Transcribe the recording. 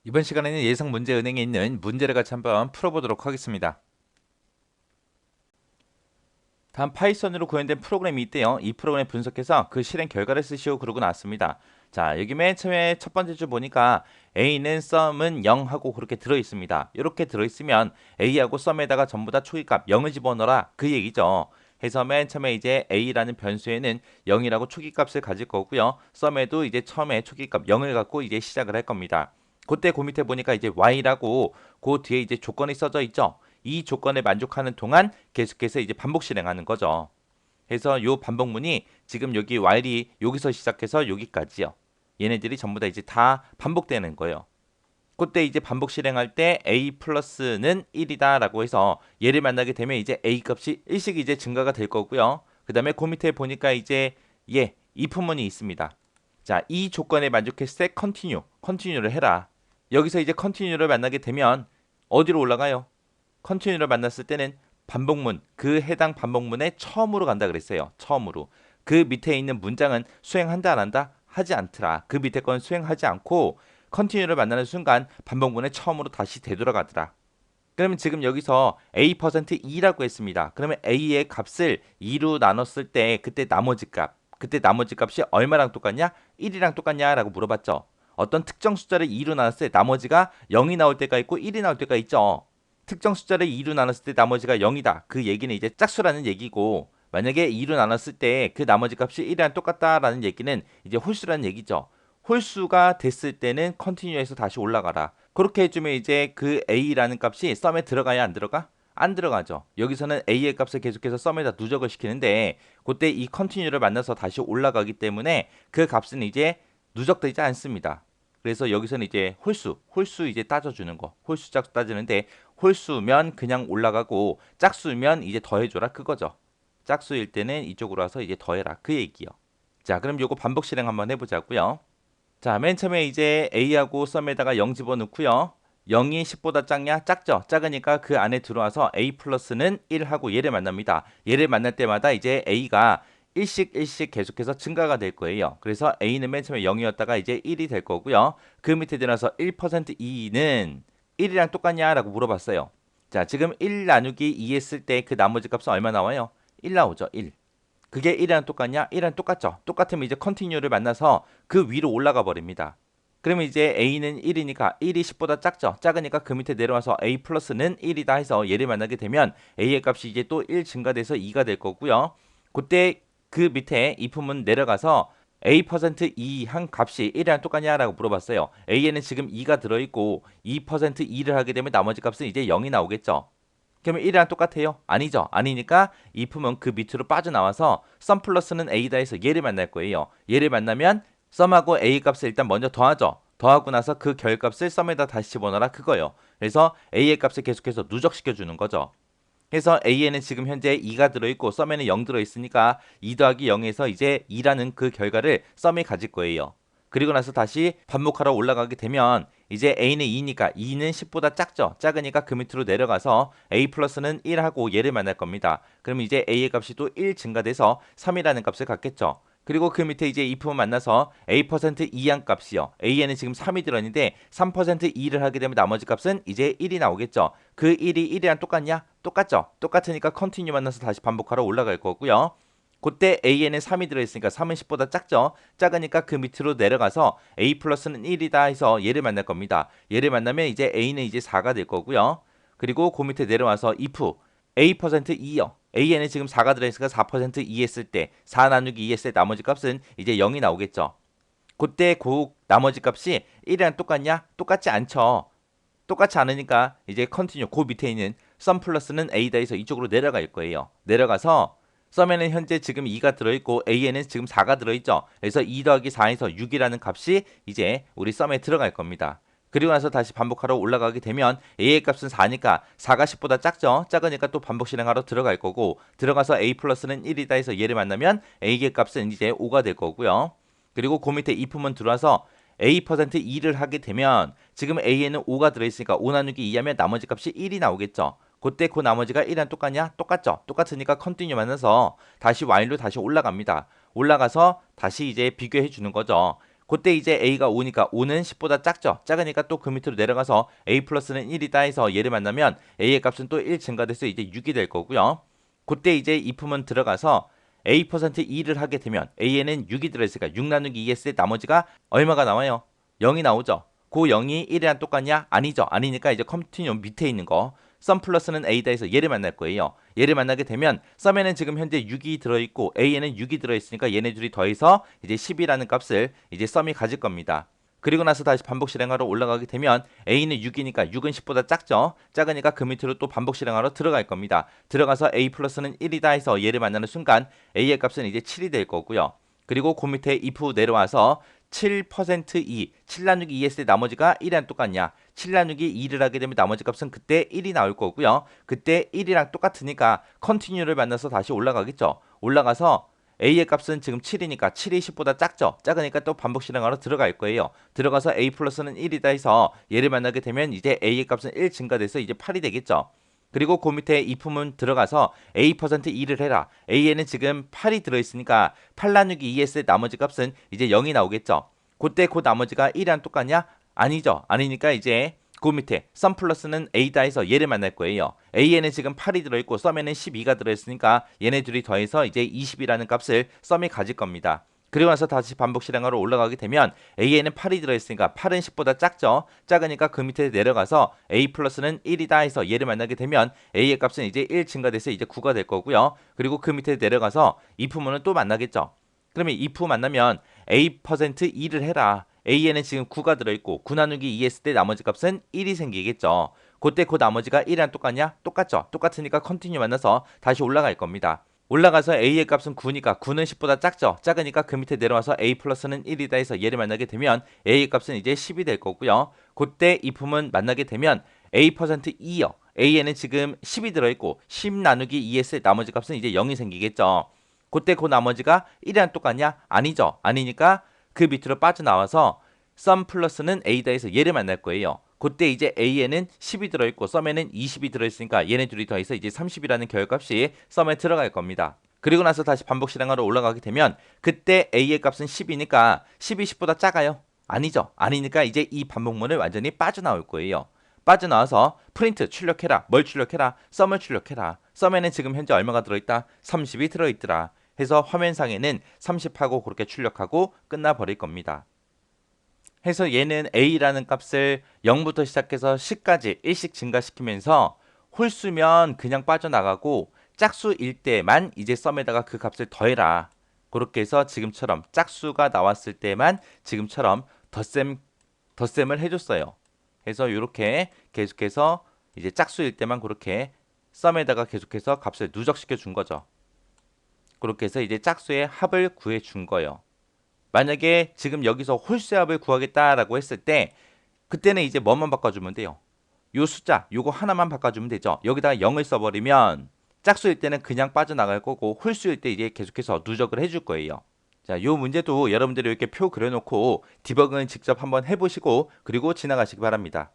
이번 시간에는 예상 문제 은행에 있는 문제를 같이 한번 풀어보도록 하겠습니다. 다음 파이썬으로 구현된 프로그램이 있대요. 이 프로그램 분석해서 그 실행 결과를 쓰시오 그러고 나왔습니다. 자, 여기 맨 처음에 첫 번째 줄 보니까 A는 sum은 0 하고 그렇게 들어있습니다. 이렇게 들어있으면 A하고 sum에다가 전부 다 초기값 0을 집어넣어라 그 얘기죠. 해서 맨 처음에 이제 A라는 변수에는 0이라고 초기값을 가질 거고요. sum에도 이제 처음에 초기값 0을 갖고 이제 시작을 할 겁니다. 그때 그 밑에 보니까 이제 Y라고 그 뒤에 이제 조건이 써져 있죠. 이 조건에 만족하는 동안 계속해서 이제 반복 실행하는 거죠. 그래서 요 반복문이 지금 여기 while이 여기서 시작해서 여기까지요. 얘네들이 전부 다 이제 다 반복되는 거예요. 그때 이제 반복 실행할 때 a 플러스는 1이다 라고 해서 얘를 만나게 되면 이제 a 값이 1씩 이제 증가가 될 거고요. 그 다음에 그 밑에 보니까 이제 if문이 있습니다. 자, 이 조건에 만족했을 때 continue를 해라. 여기서 이제 continue를 만나게 되면 어디로 올라가요? 컨티뉴를 만났을 때는 반복문, 그 해당 반복문에 처음으로 간다 그랬어요. 처음으로. 그 밑에 있는 문장은 수행한다 안 한다? 하지 않더라. 그 밑에 건 수행하지 않고 컨티뉴를 만나는 순간 반복문에 처음으로 다시 되돌아가더라. 그러면 지금 여기서 a%2라고 했습니다. 그러면 a의 값을 2로 나눴을 때 그때 나머지 값이 얼마랑 똑같냐? 1이랑 똑같냐라고 물어봤죠. 어떤 특정 숫자를 2로 나눴을 때 나머지가 0이 나올 때가 있고 1이 나올 때가 있죠. 특정 숫자를 2로 나눴을 때 나머지가 0이다. 그 얘기는 이제 짝수라는 얘기고 만약에 2로 나눴을 때 그 나머지 값이 1이랑 똑같다라는 얘기는 이제 홀수라는 얘기죠. 홀수가 됐을 때는 컨티뉴에서 다시 올라가라. 그렇게 해주면 이제 그 a라는 값이 썸에 들어가야 안 들어가? 안 들어가죠. 여기서는 a의 값을 계속해서 썸에다 누적을 시키는데 그때 이 컨티뉴를 만나서 다시 올라가기 때문에 그 값은 이제 누적되지 않습니다. 그래서 여기서는 이제 홀수 이제 따져주는 거, 홀수 짝수 따지는데 홀수면 그냥 올라가고 짝수면 이제 더해줘라 그거죠. 짝수일 때는 이쪽으로 와서 이제 더해라 그 얘기요. 자, 그럼 요거 반복 실행 한번 해보자고요. 자, 맨 처음에 이제 a하고 썸에다가 0 집어넣고요. 0이 10보다 작냐? 작죠. 작으니까 그 안에 들어와서 a 플러스는 1하고 얘를 만납니다. 얘를 만날 때마다 이제 a가 일씩 계속해서 증가가 될 거예요. 그래서 a는 맨 처음에 0이었다가 이제 1이 될 거고요. 그 밑에 들어서 1%2는 1이랑 똑같냐라고 물어봤어요. 자, 지금 1 나누기 2 했을 때 그 나머지 값은 얼마 나와요? 1 나오죠. 1. 그게 1이랑 똑같냐? 1이랑 똑같죠. 똑같으면 이제 컨티뉴를 만나서 그 위로 올라가 버립니다. 그러면 이제 a는 1이니까 1이 10보다 작죠. 작으니까 그 밑에 내려와서 a 플러스는 1이다 해서 얘를 만나게 되면 a의 값이 이제 또 1 증가돼서 2가 될 거고요. 그때 그 밑에 if문 내려가서 a%2 한 값이 1이랑 똑같냐라고 물어봤어요. a에는 지금 2가 들어있고 2%2를 하게 되면 나머지 값은 이제 0이 나오겠죠. 그러면 1이랑 똑같아요? 아니죠. 아니니까 if문 그 밑으로 빠져나와서 sum 플러스는 a다 해서 얘를 만날 거예요. 얘를 만나면 sum하고 a 값을 일단 먼저 더하죠. 더하고 나서 그 결값을 sum에다 다시 집어넣어라 그거예요. 그래서 a의 값을 계속해서 누적시켜 주는 거죠. 그래서 a에는 지금 현재 2가 들어있고 sum에는 0 들어있으니까 2 더하기 0에서 이제 2라는 그 결과를 sum이 가질 거예요. 그리고 나서 다시 반복하러 올라가게 되면 이제 a는 2니까 2는 10보다 작죠. 작으니까 그 밑으로 내려가서 a 플러스는 1하고 얘를 만날 겁니다. 그럼 이제 a의 값이 또 1 증가돼서 3이라는 값을 갖겠죠. 그리고 그 밑에 이제 if만 만나서 a%2한 값이요. a에는 지금 3이 들어있는데 3%2를 하게 되면 나머지 값은 이제 1이 나오겠죠. 그 1이 1이랑 똑같냐? 똑같죠. 똑같으니까 컨티뉴 만나서 다시 반복하러 올라갈 거고요. 그때 a에는 3이 들어있으니까 3은 10보다 작죠. 작으니까 그 밑으로 내려가서 a 플러스는 1이다 해서 얘를 만날 겁니다. 얘를 만나면 이제 a는 이제 4가 될 거고요. 그리고 그 밑에 내려와서 if a%2요. a에는 지금 4가 들어있으니까 4%2 했을 때 4 나누기 2 했을 때 나머지 값은 이제 0이 나오겠죠. 그때 그 나머지 값이 1이랑 똑같냐? 똑같지 않죠. 똑같지 않으니까 이제 컨티뉴 그 밑에 있는 sum 플러스는 a다 해서 이쪽으로 내려갈 거예요. 내려가서 썸에는 현재 지금 2가 들어있고 a에는 지금 4가 들어있죠. 그래서 2 더하기 4에서 6이라는 값이 이제 우리 썸에 들어갈 겁니다. 그리고 나서 다시 반복하러 올라가게 되면 a의 값은 4니까 4가 10보다 작죠. 작으니까 또 반복 실행하러 들어갈 거고 들어가서 a 플러스는 1이다 해서 얘를 만나면 a의 값은 이제 5가 될 거고요. 그리고 그 밑에 if문 들어와서 a%2를 하게 되면 지금 a에는 5가 들어있으니까 5 나누기 2 하면 나머지 값이 1이 나오겠죠. 그때 그 나머지가 1이랑 똑같냐? 똑같죠. 똑같으니까 컨티뉴 만나서 다시 while로 다시 올라갑니다. 올라가서 다시 이제 비교해 주는 거죠. 그때 이제 A가 5니까 5는 10보다 작죠. 작으니까 또 그 밑으로 내려가서 A 플러스는 1이다 해서 얘를 만나면 A의 값은 또 1 증가돼서 이제 6이 될 거고요. 그때 이제 if은 들어가서 A%2를 하게 되면 A에는 6이 들어있으니까 6 나누기 2 했을 때 나머지가 얼마가 나와요? 0이 나오죠. 그 0이 1이랑 똑같냐? 아니죠. 아니니까 이제 컨티뉴 밑에 있는 거 썸 플러스는 A다 해서 얘를 만날 거예요. 얘를 만나게 되면 썸에는 지금 현재 6이 들어있고 A에는 6이 들어있으니까 얘네 둘이 더해서 이제 10이라는 값을 이제 썸이 가질 겁니다. 그리고 나서 다시 반복 실행하러 올라가게 되면 A는 6이니까 6은 10보다 작죠. 작으니까 그 밑으로 또 반복 실행하러 들어갈 겁니다. 들어가서 A 플러스는 1이다 해서 얘를 만나는 순간 A의 값은 이제 7이 될 거고요. 그리고 그 밑에 if 내려와서 7%2, 7 나누기 2 했을 때 나머지가 1이랑 똑같냐? 7 나누기 2를 하게 되면 나머지 값은 그때 1이 나올 거고요. 그때 1이랑 똑같으니까 컨티뉴를 만나서 다시 올라가겠죠. 올라가서 A의 값은 지금 7이니까 7이 10보다 작죠. 작으니까 또 반복 실행하러 들어갈 거예요. 들어가서 A 플러스는 1이다 해서 얘를 만나게 되면 이제 A의 값은 1 증가돼서 이제 8이 되겠죠. 그리고 그 밑에 if문 들어가서 A%2를 해라. A에는 지금 8이 들어있으니까 8 나누기 2 했을 때 나머지 값은 이제 0이 나오겠죠. 그때 그 나머지가 1이랑 똑같냐? 아니죠. 아니니까 이제 그 밑에 썸 플러스는 A다 해서 얘를 만날 거예요. A에는 지금 8이 들어있고 썸에는 12가 들어있으니까 얘네 둘이 더해서 이제 20이라는 값을 썸이 가질 겁니다. 그리고 나서 다시 반복 실행하러 올라가게 되면 A에는 8이 들어있으니까 8은 10보다 작죠. 작으니까 그 밑에 내려가서 A 플러스는 1이다 해서 얘를 만나게 되면 A의 값은 이제 1 증가돼서 이제 9가 될 거고요. 그리고 그 밑에 내려가서 if문은 또 만나겠죠. 그러면 if 만나면 A%2를 해라. A에는 지금 9가 들어있고 9 나누기 2 했을 때 나머지 값은 1이 생기겠죠. 그때 그 나머지가 1이랑 똑같냐? 똑같죠. 똑같으니까 컨티뉴 만나서 다시 올라갈 겁니다. 올라가서 A의 값은 9니까 9는 10보다 작죠. 작으니까 그 밑에 내려와서 A 플러스는 1이다 해서 얘를 만나게 되면 A의 값은 이제 10이 될 거고요. 그때 if은 만나게 되면 A%2요. A에는 지금 10이 들어있고 10 나누기 2 했을 때 나머지 값은 이제 0이 생기겠죠. 그때 그 나머지가 1이랑 똑같냐? 아니죠. 아니니까 그 밑으로 빠져나와서 썸 플러스는 A다 해서 얘를 만날 거예요. 그때 이제 A에는 10이 들어있고 썸에는 20이 들어있으니까 얘네 둘이 더해서 이제 30이라는 결값이 썸에 들어갈 겁니다. 그리고 나서 다시 반복 실행하러 올라가게 되면 그때 A의 값은 10이니까 10이 10보다 작아요? 아니죠. 아니니까 이제 이 반복문을 완전히 빠져나올 거예요. 빠져나와서 프린트 출력해라. 뭘 출력해라? 썸을 출력해라. 썸에는 지금 현재 얼마가 들어있다? 30이 들어있더라. 해서 화면상에는 30하고 그렇게 출력하고 끝나버릴 겁니다. 해서 얘는 A라는 값을 0부터 시작해서 10까지 1씩 증가시키면서 홀수면 그냥 빠져나가고 짝수일 때만 이제 썸에다가 그 값을 더해라. 그렇게 해서 지금처럼 짝수가 나왔을 때만 지금처럼 덧셈을 해줬어요. 해서 이렇게 계속해서 이제 짝수일 때만 그렇게 썸에다가 계속해서 값을 누적시켜 준 거죠. 그렇게 해서 이제 짝수의 합을 구해 준 거예요. 만약에 지금 여기서 홀수의 합을 구하겠다라고 했을 때 그때는 이제 뭐만 바꿔주면 돼요. 요 숫자 요거 하나만 바꿔주면 되죠. 여기다가 0을 써버리면 짝수일 때는 그냥 빠져나갈 거고 홀수일 때 이제 계속해서 누적을 해줄 거예요. 자, 요 문제도 여러분들이 이렇게 표 그려놓고 디버그는 직접 한번 해보시고 그리고 지나가시기 바랍니다.